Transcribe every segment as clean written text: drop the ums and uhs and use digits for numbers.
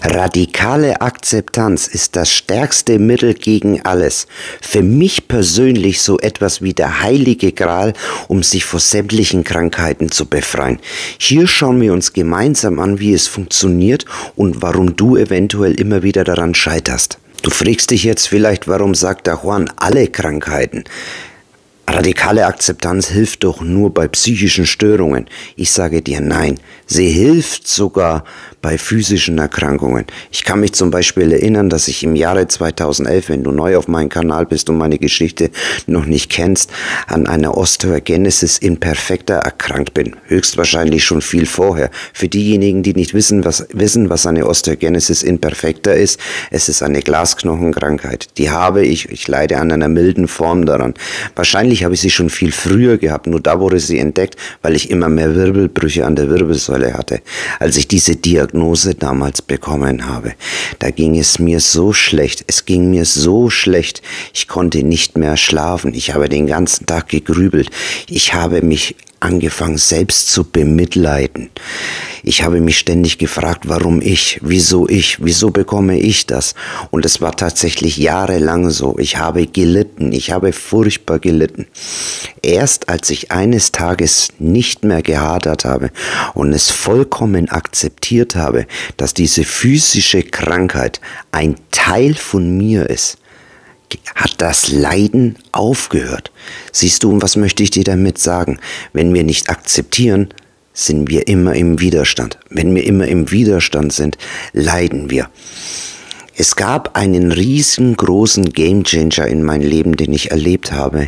Radikale Akzeptanz ist das stärkste Mittel gegen alles. Für mich persönlich so etwas wie der heilige Gral, um sich vor sämtlichen Krankheiten zu befreien. Hier schauen wir uns gemeinsam an, wie es funktioniert und warum du eventuell immer wieder daran scheiterst. Du fragst dich jetzt vielleicht, warum sagt der Juan alle Krankheiten? Radikale Akzeptanz hilft doch nur bei psychischen Störungen. Ich sage dir nein, sie hilft sogar bei physischen Erkrankungen. Ich kann mich zum Beispiel erinnern, dass ich im Jahre 2011, wenn du neu auf meinem Kanal bist und meine Geschichte noch nicht kennst, an einer Osteogenesis imperfecta erkrankt bin. Höchstwahrscheinlich schon viel vorher. Für diejenigen, die nicht wissen, was eine Osteogenesis imperfecta ist, es ist eine Glasknochenkrankheit. Die habe ich. Ich leide an einer milden Form daran. Wahrscheinlich habe ich sie schon viel früher gehabt, nur da wurde sie entdeckt, weil ich immer mehr Wirbelbrüche an der Wirbelsäule hatte. Als ich diese Diagnose damals bekommen habe, da ging es mir so schlecht, ich konnte nicht mehr schlafen, ich habe den ganzen Tag gegrübelt, ich habe mich angefangen selbst zu bemitleiden. Ich habe mich ständig gefragt, warum wieso bekomme ich das? Und es war tatsächlich jahrelang so. Ich habe gelitten, ich habe furchtbar gelitten. Erst als ich eines Tages nicht mehr gehadert habe und es vollkommen akzeptiert habe, dass diese physische Krankheit ein Teil von mir ist, hat das Leiden aufgehört. Siehst du, und was möchte ich dir damit sagen? Wenn wir nicht akzeptieren, sind wir immer im Widerstand. Wenn wir immer im Widerstand sind, leiden wir. Es gab einen riesengroßen Gamechanger in meinem Leben, den ich erlebt habe,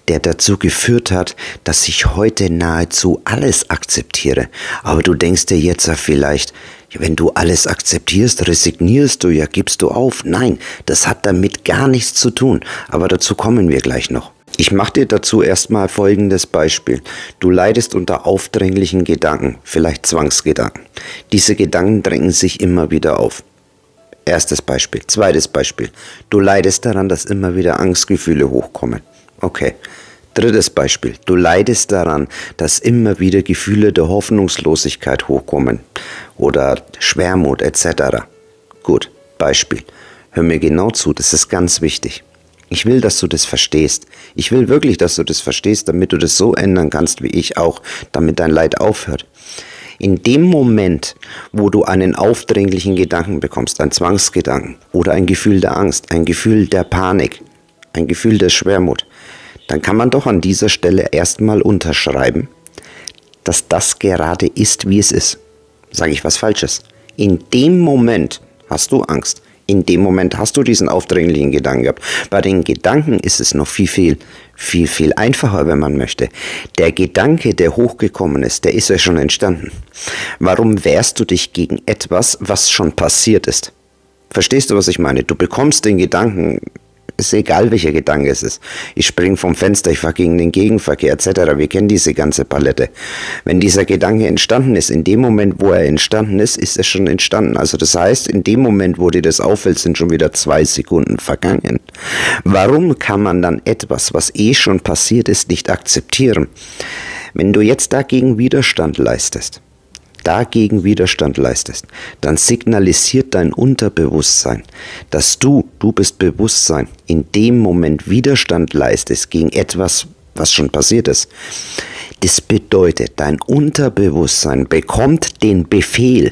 der dazu geführt hat, dass ich heute nahezu alles akzeptiere. Aber du denkst dir jetzt vielleicht, wenn du alles akzeptierst, resignierst du, gibst du auf. Nein, das hat damit gar nichts zu tun. Aber dazu kommen wir gleich noch. Ich mache dir dazu erstmal folgendes Beispiel. Du leidest unter aufdringlichen Gedanken, vielleicht Zwangsgedanken. Diese Gedanken drängen sich immer wieder auf. Erstes Beispiel. Zweites Beispiel. Du leidest daran, dass immer wieder Angstgefühle hochkommen. Okay. Drittes Beispiel. Du leidest daran, dass immer wieder Gefühle der Hoffnungslosigkeit hochkommen oder Schwermut etc. Gut, Beispiel. Hör mir genau zu, das ist ganz wichtig. Ich will, dass du das verstehst. Ich will wirklich, dass du das verstehst, damit du das so ändern kannst, wie ich auch, damit dein Leid aufhört. In dem Moment, wo du einen aufdringlichen Gedanken bekommst, einen Zwangsgedanken oder ein Gefühl der Angst, ein Gefühl der Panik, ein Gefühl der Schwermut, dann kann man doch an dieser Stelle erstmal unterschreiben, dass das gerade ist, wie es ist. Sage ich was Falsches? In dem Moment hast du Angst. In dem Moment hast du diesen aufdringlichen Gedanken gehabt. Bei den Gedanken ist es noch viel einfacher, wenn man möchte. Der Gedanke, der hochgekommen ist, der ist ja schon entstanden. Warum wehrst du dich gegen etwas, was schon passiert ist? Verstehst du, was ich meine? Du bekommst den Gedanken, ist egal, welcher Gedanke es ist. Ich springe vom Fenster, ich fahre gegen den Gegenverkehr etc. Wir kennen diese ganze Palette. Wenn dieser Gedanke entstanden ist, in dem Moment, wo er entstanden ist, ist er schon entstanden. Also das heißt, in dem Moment, wo dir das auffällt, sind schon wieder 2 Sekunden vergangen. Warum kann man dann etwas, was schon passiert ist, nicht akzeptieren? Wenn du jetzt dagegen Widerstand leistest, dann signalisiert dein Unterbewusstsein, dass du bist Bewusstsein, in dem Moment Widerstand leistest gegen etwas, was schon passiert ist. Das bedeutet, dein Unterbewusstsein bekommt den Befehl,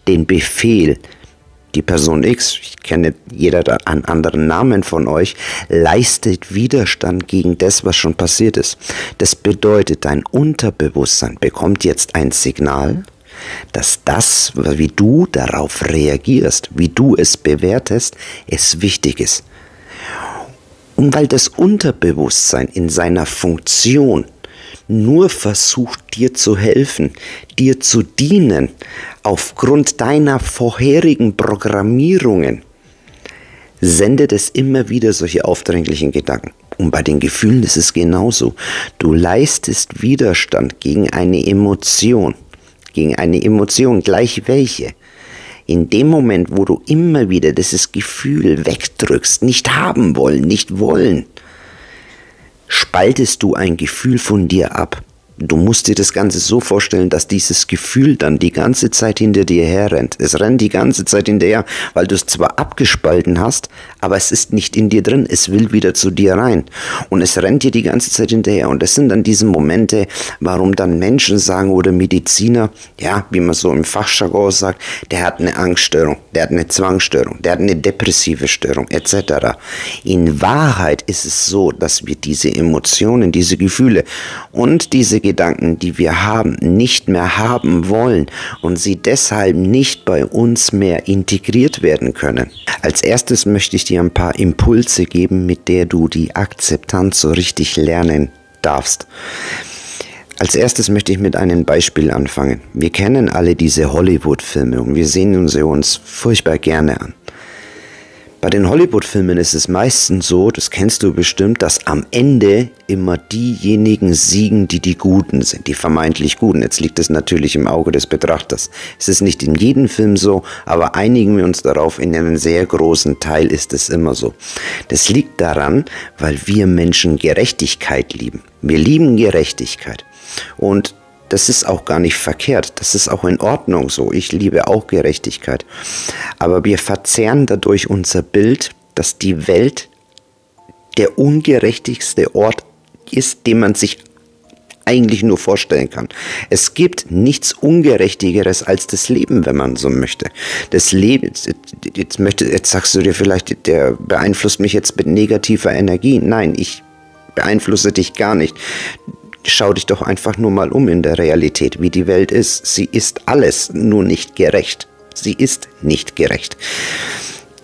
die Person X, ich kenne jeder einen anderen Namen von euch, leistet Widerstand gegen das, was schon passiert ist. Das bedeutet, dein Unterbewusstsein bekommt jetzt ein Signal, dass das, wie du darauf reagierst, wie du es bewertest, es wichtig ist. Und weil das Unterbewusstsein in seiner Funktion nur versucht, dir zu helfen, dir zu dienen, aufgrund deiner vorherigen Programmierungen, sendet es immer wieder solche aufdringlichen Gedanken. Und bei den Gefühlen ist es genauso. Du leistest Widerstand gegen eine Emotion, gleich welche. In dem Moment, wo du immer wieder dieses Gefühl wegdrückst, nicht haben wollen, nicht wollen, spaltest du ein Gefühl von dir ab. Du musst dir das Ganze so vorstellen, dass dieses Gefühl dann die ganze Zeit hinter dir herrennt. Es rennt die ganze Zeit hinterher, weil du es zwar abgespalten hast, aber es ist nicht in dir drin. Es will wieder zu dir rein. Und es rennt dir die ganze Zeit hinterher. Und das sind dann diese Momente, warum dann Menschen sagen oder Mediziner, ja, wie man so im Fachjargon sagt, der hat eine Angststörung, der hat eine Zwangsstörung, der hat eine depressive Störung etc. In Wahrheit ist es so, dass wir diese Emotionen, diese Gefühle und diese Gedanken, die wir haben, nicht mehr haben wollen und sie deshalb nicht bei uns mehr integriert werden können. Als erstes möchte ich dir ein paar Impulse geben, mit der du die Akzeptanz so richtig lernen darfst. Als erstes möchte ich mit einem Beispiel anfangen. Wir kennen alle diese Hollywood-Filme und wir sehen sie uns furchtbar gerne an. Bei den Hollywood-Filmen ist es meistens so, das kennst du bestimmt, dass am Ende immer diejenigen siegen, die die Guten sind, die vermeintlich Guten. Jetzt liegt es natürlich im Auge des Betrachters. Es ist nicht in jedem Film so, aber einigen wir uns darauf, in einem sehr großen Teil ist es immer so. Das liegt daran, weil wir Menschen Gerechtigkeit lieben. Wir lieben Gerechtigkeit. Und das ist auch gar nicht verkehrt, das ist auch in Ordnung so. Ich liebe auch Gerechtigkeit. Aber wir verzerren dadurch unser Bild, dass die Welt der ungerechtigste Ort ist, den man sich eigentlich nur vorstellen kann. Es gibt nichts Ungerechtigeres als das Leben, wenn man so möchte. Das Leben, jetzt sagst du dir vielleicht, der beeinflusst mich jetzt mit negativer Energie. Nein, ich beeinflusse dich gar nicht. Schau dich doch einfach nur mal um in der Realität, wie die Welt ist. Sie ist alles, nur nicht gerecht. Sie ist nicht gerecht.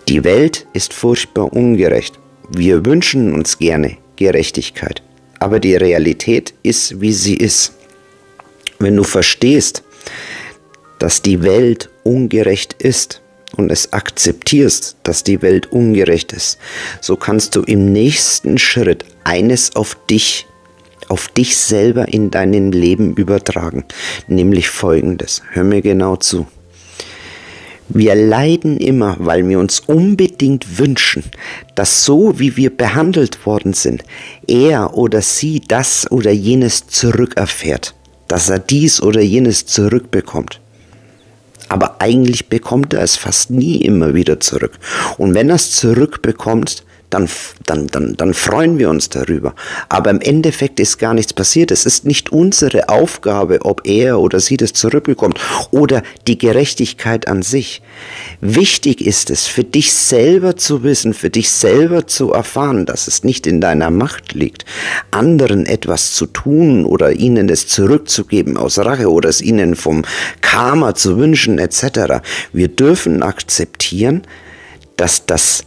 Die Welt ist furchtbar ungerecht. Wir wünschen uns gerne Gerechtigkeit. Aber die Realität ist, wie sie ist. Wenn du verstehst, dass die Welt ungerecht ist und es akzeptierst, dass die Welt ungerecht ist, so kannst du im nächsten Schritt eines auf dich selber in deinem Leben übertragen, nämlich Folgendes. Hör mir genau zu. Wir leiden immer, weil wir uns unbedingt wünschen, dass so wie wir behandelt worden sind, er oder sie das oder jenes zurückerfährt, dass er dies oder jenes zurückbekommt. Aber eigentlich bekommt er es fast nie immer wieder zurück. Und wenn er es zurückbekommt, dann freuen wir uns darüber. Aber im Endeffekt ist gar nichts passiert. Es ist nicht unsere Aufgabe, ob er oder sie das zurückbekommt oder die Gerechtigkeit an sich. Wichtig ist es, für dich selber zu wissen, für dich selber zu erfahren, dass es nicht in deiner Macht liegt, anderen etwas zu tun oder ihnen es zurückzugeben aus Rache oder es ihnen vom Karma zu wünschen etc. Wir dürfen akzeptieren, dass das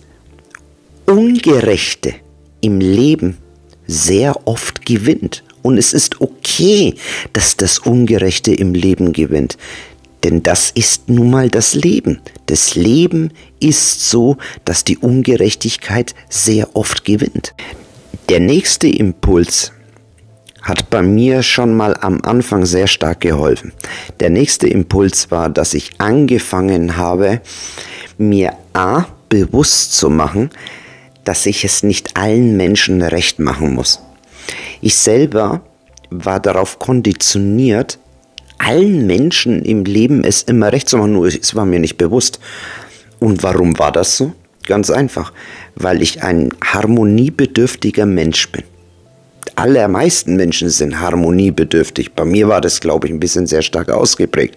Ungerechte im Leben sehr oft gewinnt. Und es ist okay, dass das Ungerechte im Leben gewinnt. Denn das ist nun mal das Leben. Das Leben ist so, dass die Ungerechtigkeit sehr oft gewinnt. Der nächste Impuls hat bei mir schon mal am Anfang sehr stark geholfen. Der nächste Impuls war, dass ich angefangen habe, mir bewusst zu machen, dass ich es nicht allen Menschen recht machen muss. Ich selber war darauf konditioniert, allen Menschen im Leben es immer recht zu machen, nur es war mir nicht bewusst. Und warum war das so? Ganz einfach, weil ich ein harmoniebedürftiger Mensch bin. Allermeisten Menschen sind harmoniebedürftig. Bei mir war das, glaube ich, ein bisschen sehr stark ausgeprägt.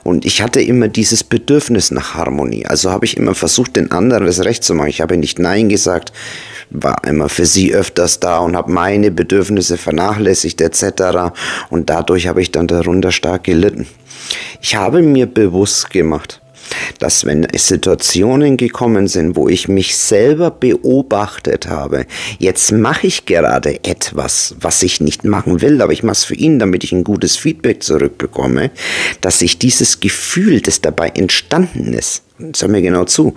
Und ich hatte immer dieses Bedürfnis nach Harmonie. Also habe ich immer versucht, den anderen das recht zu machen. Ich habe nicht Nein gesagt, war immer für sie öfters da und habe meine Bedürfnisse vernachlässigt etc. Und dadurch habe ich dann darunter stark gelitten. Ich habe mir bewusst gemacht, dass wenn Situationen gekommen sind, wo ich mich selber beobachtet habe, jetzt mache ich gerade etwas, was ich nicht machen will, aber ich mache es für ihn, damit ich ein gutes Feedback zurückbekomme, dass ich dieses Gefühl, das dabei entstanden ist, und hör mir genau zu,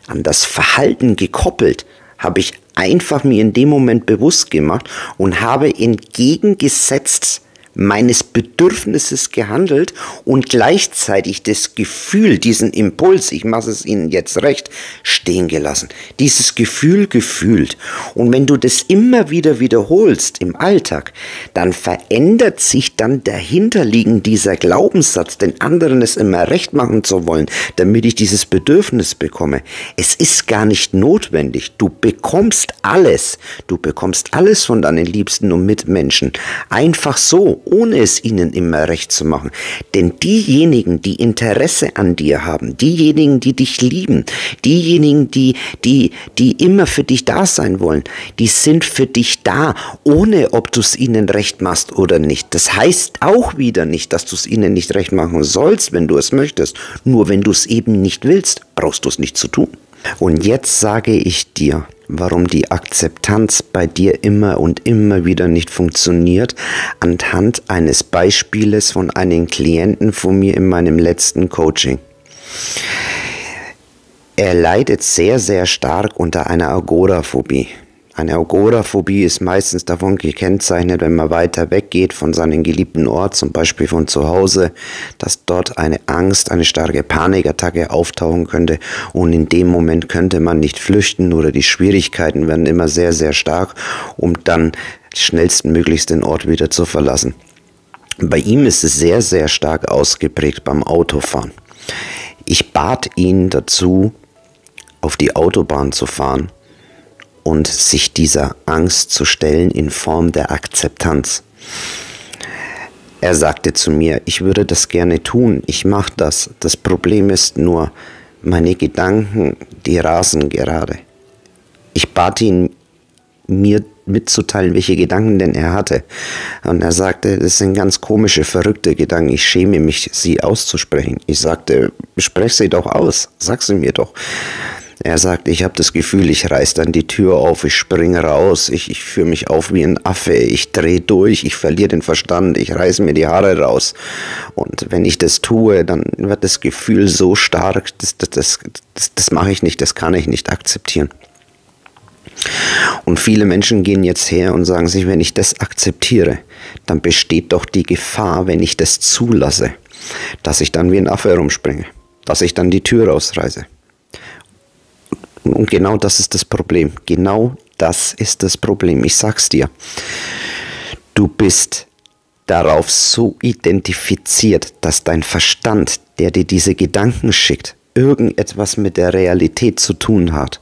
an das Verhalten gekoppelt, habe ich einfach mir in dem Moment bewusst gemacht und habe entgegengesetzt, meines Bedürfnisses gehandelt und gleichzeitig das Gefühl, diesen Impuls, ich mache es Ihnen jetzt recht, stehen gelassen. Dieses Gefühl gefühlt. Und wenn du das immer wieder wiederholst im Alltag, dann verändert sich dann dahinterliegend dieser Glaubenssatz, den anderen es immer recht machen zu wollen, damit ich dieses Bedürfnis bekomme. Es ist gar nicht notwendig. Du bekommst alles. Du bekommst alles von deinen Liebsten und Mitmenschen. Einfach so, ohne es ihnen immer recht zu machen. Denn diejenigen, die Interesse an dir haben, diejenigen, die dich lieben, diejenigen, die immer für dich da sein wollen, die sind für dich da, ohne ob du es ihnen recht machst oder nicht. Das heißt auch wieder nicht, dass du es ihnen nicht recht machen sollst, wenn du es möchtest. Nur wenn du es eben nicht willst, brauchst du es nicht zu tun. Und jetzt sage ich dir, warum die Akzeptanz bei dir immer und immer wieder nicht funktioniert, anhand eines Beispieles von einem Klienten von mir in meinem letzten Coaching. Er leidet sehr, sehr stark unter einer Agoraphobie. Eine Agoraphobie ist meistens davon gekennzeichnet, wenn man weiter weggeht von seinem geliebten Ort, zum Beispiel von zu Hause, dass dort eine Angst, eine starke Panikattacke auftauchen könnte und in dem Moment könnte man nicht flüchten oder die Schwierigkeiten werden immer sehr, sehr stark, um dann schnellstmöglichst den Ort wieder zu verlassen. Bei ihm ist es sehr, sehr stark ausgeprägt beim Autofahren. Ich bat ihn dazu, auf die Autobahn zu fahren und sich dieser Angst zu stellen in Form der Akzeptanz. Er sagte zu mir, ich würde das gerne tun, ich mache das. Das Problem ist nur, meine Gedanken, die rasen gerade. Ich bat ihn, mir mitzuteilen, welche Gedanken denn er hatte. Und er sagte, das sind ganz komische, verrückte Gedanken. Ich schäme mich, sie auszusprechen. Ich sagte, sprech sie doch aus, sag sie mir doch. Er sagt, ich habe das Gefühl, ich reiß dann die Tür auf, ich springe raus, ich führe mich auf wie ein Affe, ich drehe durch, ich verliere den Verstand, ich reiße mir die Haare raus. Und wenn ich das tue, dann wird das Gefühl so stark, das mache ich nicht, das kann ich nicht akzeptieren. Und viele Menschen gehen jetzt her und sagen sich, wenn ich das akzeptiere, dann besteht doch die Gefahr, wenn ich das zulasse, dass ich dann wie ein Affe herumspringe, dass ich dann die Tür rausreiße. Und genau das ist das Problem. Genau das ist das Problem. Ich sag's dir. Du bist darauf so identifiziert, dass dein Verstand, der dir diese Gedanken schickt, irgendetwas mit der Realität zu tun hat.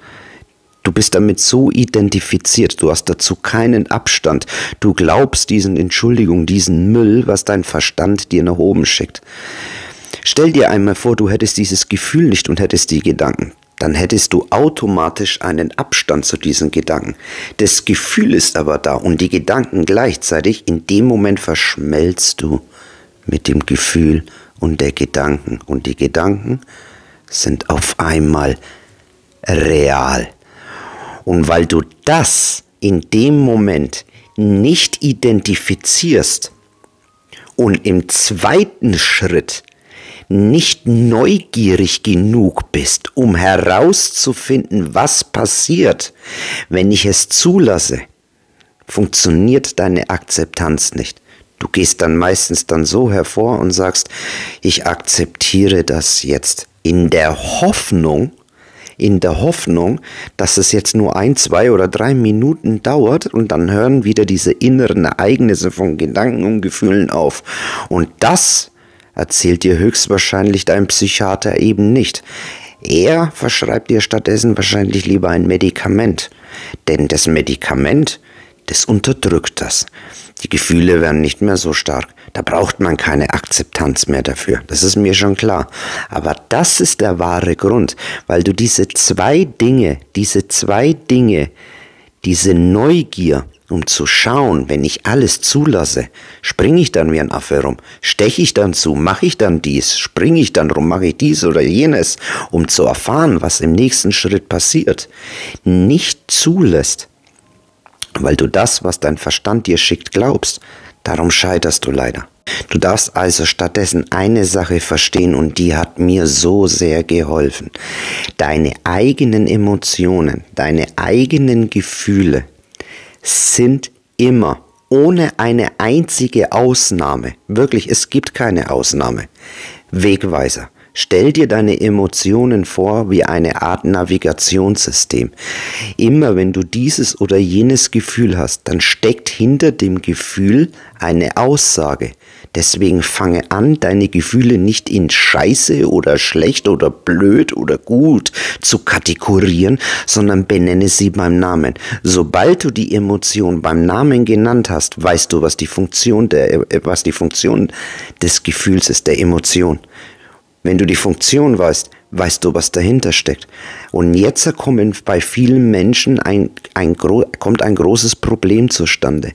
Du bist damit so identifiziert, du hast dazu keinen Abstand. Du glaubst diesen Müll, was dein Verstand dir nach oben schickt. Stell dir einmal vor, du hättest dieses Gefühl nicht und hättest die Gedanken. Dann hättest du automatisch einen Abstand zu diesen Gedanken. Das Gefühl ist aber da und die Gedanken gleichzeitig. In dem Moment verschmelzt du mit dem Gefühl und der Gedanken. Und die Gedanken sind auf einmal real. Und weil du das in dem Moment nicht identifizierst und im zweiten Schritt nicht neugierig genug bist, um herauszufinden, was passiert, wenn ich es zulasse, funktioniert deine Akzeptanz nicht. Du gehst dann meistens dann so hervor und sagst, ich akzeptiere das jetzt in der Hoffnung, dass es jetzt nur 1, 2 oder 3 Minuten dauert und dann hören wieder diese inneren Ereignisse von Gedanken und Gefühlen auf. Und das erzählt dir höchstwahrscheinlich dein Psychiater eben nicht. Er verschreibt dir stattdessen wahrscheinlich lieber ein Medikament. Denn das Medikament, das unterdrückt das. Die Gefühle werden nicht mehr so stark. Da braucht man keine Akzeptanz mehr dafür. Das ist mir schon klar. Aber das ist der wahre Grund, weil du diese zwei Dinge, diese Neugier, um zu schauen, wenn ich alles zulasse, springe ich dann wie ein Affe rum, steche ich dann zu, mache ich dann dies, springe ich dann rum, mache ich dies oder jenes, um zu erfahren, was im nächsten Schritt passiert, nicht zulässt, weil du das, was dein Verstand dir schickt, glaubst, darum scheiterst du leider. Du darfst also stattdessen eine Sache verstehen und die hat mir so sehr geholfen. Deine eigenen Emotionen, deine eigenen Gefühle sind immer ohne eine einzige Ausnahme. Wirklich, es gibt keine Ausnahme. Wegweiser. Stell dir deine Emotionen vor wie eine Art Navigationssystem. Immer wenn du dieses oder jenes Gefühl hast, dann steckt hinter dem Gefühl eine Aussage. Deswegen fange an, deine Gefühle nicht in scheiße oder schlecht oder blöd oder gut zu kategorieren, sondern benenne sie beim Namen. Sobald du die Emotion beim Namen genannt hast, weißt du, was die Funktion des Gefühls ist, der Emotion. Wenn du die Funktion weißt, weißt du, was dahinter steckt. Und jetzt kommt bei vielen Menschen ein großes Problem zustande.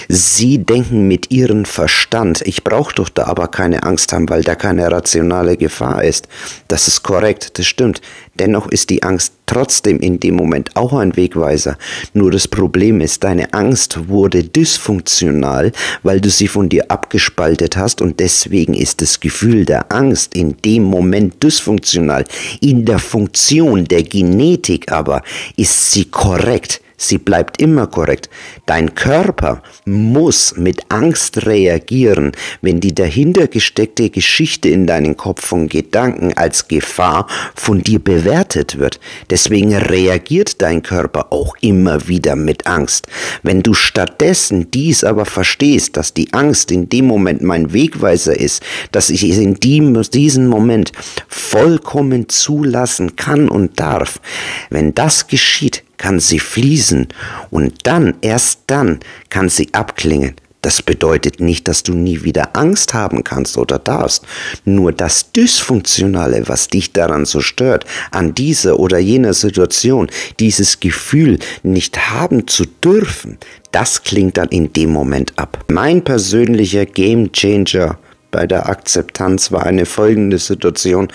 Sie denken mit ihrem Verstand, ich brauche doch da aber keine Angst haben, weil da keine rationale Gefahr ist. Das ist korrekt, das stimmt. Dennoch ist die Angst trotzdem in dem Moment auch ein Wegweiser. Nur das Problem ist, deine Angst wurde dysfunktional, weil du sie von dir abgespaltet hast und deswegen ist das Gefühl der Angst in dem Moment dysfunktional. In der Funktion der Genetik aber ist sie korrekt. Sie bleibt immer korrekt. Dein Körper muss mit Angst reagieren, wenn die dahinter gesteckte Geschichte in deinen Kopf von Gedanken als Gefahr von dir bewertet wird. Deswegen reagiert dein Körper auch immer wieder mit Angst. Wenn du stattdessen dies aber verstehst, dass die Angst in dem Moment mein Wegweiser ist, dass ich es in diesem Moment vollkommen zulassen kann und darf, wenn das geschieht, kann sie fließen und erst dann kann sie abklingen. Das bedeutet nicht, dass du nie wieder Angst haben kannst oder darfst. Nur das Dysfunktionale, was dich daran so stört, an dieser oder jener Situation, dieses Gefühl nicht haben zu dürfen, das klingt dann in dem Moment ab. Mein persönlicher Gamechanger bei der Akzeptanz war eine folgende Situation,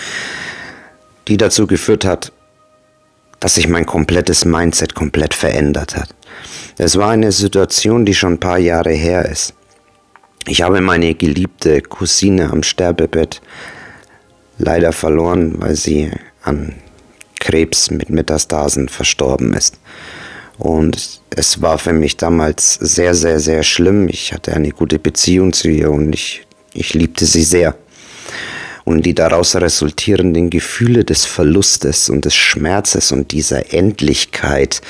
die dazu geführt hat, dass sich mein komplettes Mindset komplett verändert hat. Es war eine Situation, die schon ein paar Jahre her ist. Ich habe meine geliebte Cousine am Sterbebett leider verloren, weil sie an Krebs mit Metastasen verstorben ist. Und es war für mich damals sehr, sehr, sehr schlimm. Ich hatte eine gute Beziehung zu ihr und ich liebte sie sehr. Und die daraus resultierenden Gefühle des Verlustes und des Schmerzes und dieser Endlichkeit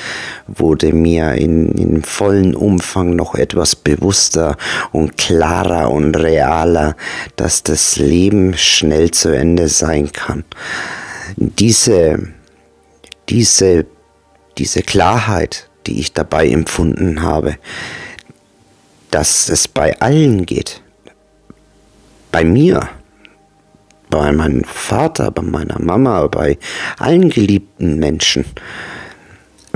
wurde mir in vollen Umfang noch etwas bewusster und klarer und realer, dass das Leben schnell zu Ende sein kann. Diese Klarheit, die ich dabei empfunden habe, dass es bei allen geht, bei mir, bei meinem Vater, bei meiner Mama, bei allen geliebten Menschen,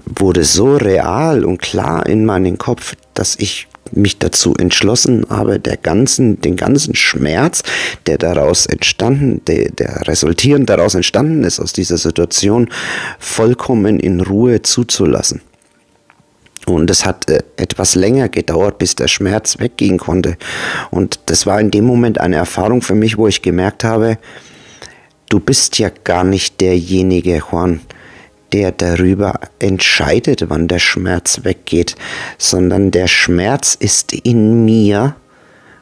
wurde so real und klar in meinen Kopf, dass ich mich dazu entschlossen habe, den ganzen Schmerz, der resultierend daraus entstanden ist aus dieser Situation, vollkommen in Ruhe zuzulassen. Und es hat etwas länger gedauert, bis der Schmerz weggehen konnte. Und das war in dem Moment eine Erfahrung für mich, wo ich gemerkt habe, du bist ja gar nicht derjenige, Juan, der darüber entscheidet, wann der Schmerz weggeht, sondern der Schmerz ist in mir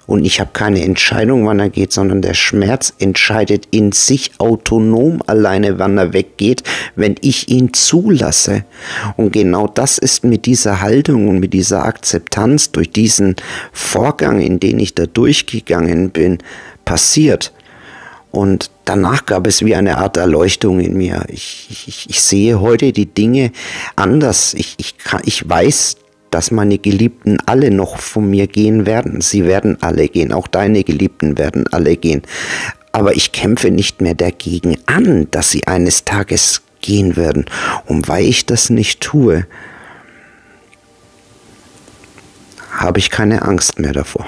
und ich habe keine Entscheidung, wann er geht, sondern der Schmerz entscheidet in sich autonom alleine, wann er weggeht, wenn ich ihn zulasse. Und genau das ist mit dieser Haltung und mit dieser Akzeptanz durch diesen Vorgang, in den ich da durchgegangen bin, passiert. Und danach gab es wie eine Art Erleuchtung in mir. Ich sehe heute die Dinge anders. Ich weiß, dass meine Geliebten alle noch von mir gehen werden. Sie werden alle gehen. Auch deine Geliebten werden alle gehen. Aber ich kämpfe nicht mehr dagegen an, dass sie eines Tages gehen werden. Und weil ich das nicht tue, habe ich keine Angst mehr davor.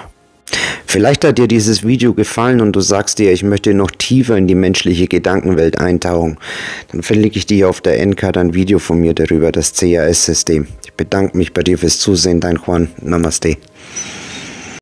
Vielleicht hat dir dieses Video gefallen und du sagst dir, ich möchte noch tiefer in die menschliche Gedankenwelt eintauchen. Dann verlinke ich dir auf der Endcard ein Video von mir darüber, das CAS-System. Ich bedanke mich bei dir fürs Zusehen, dein Juan. Namaste.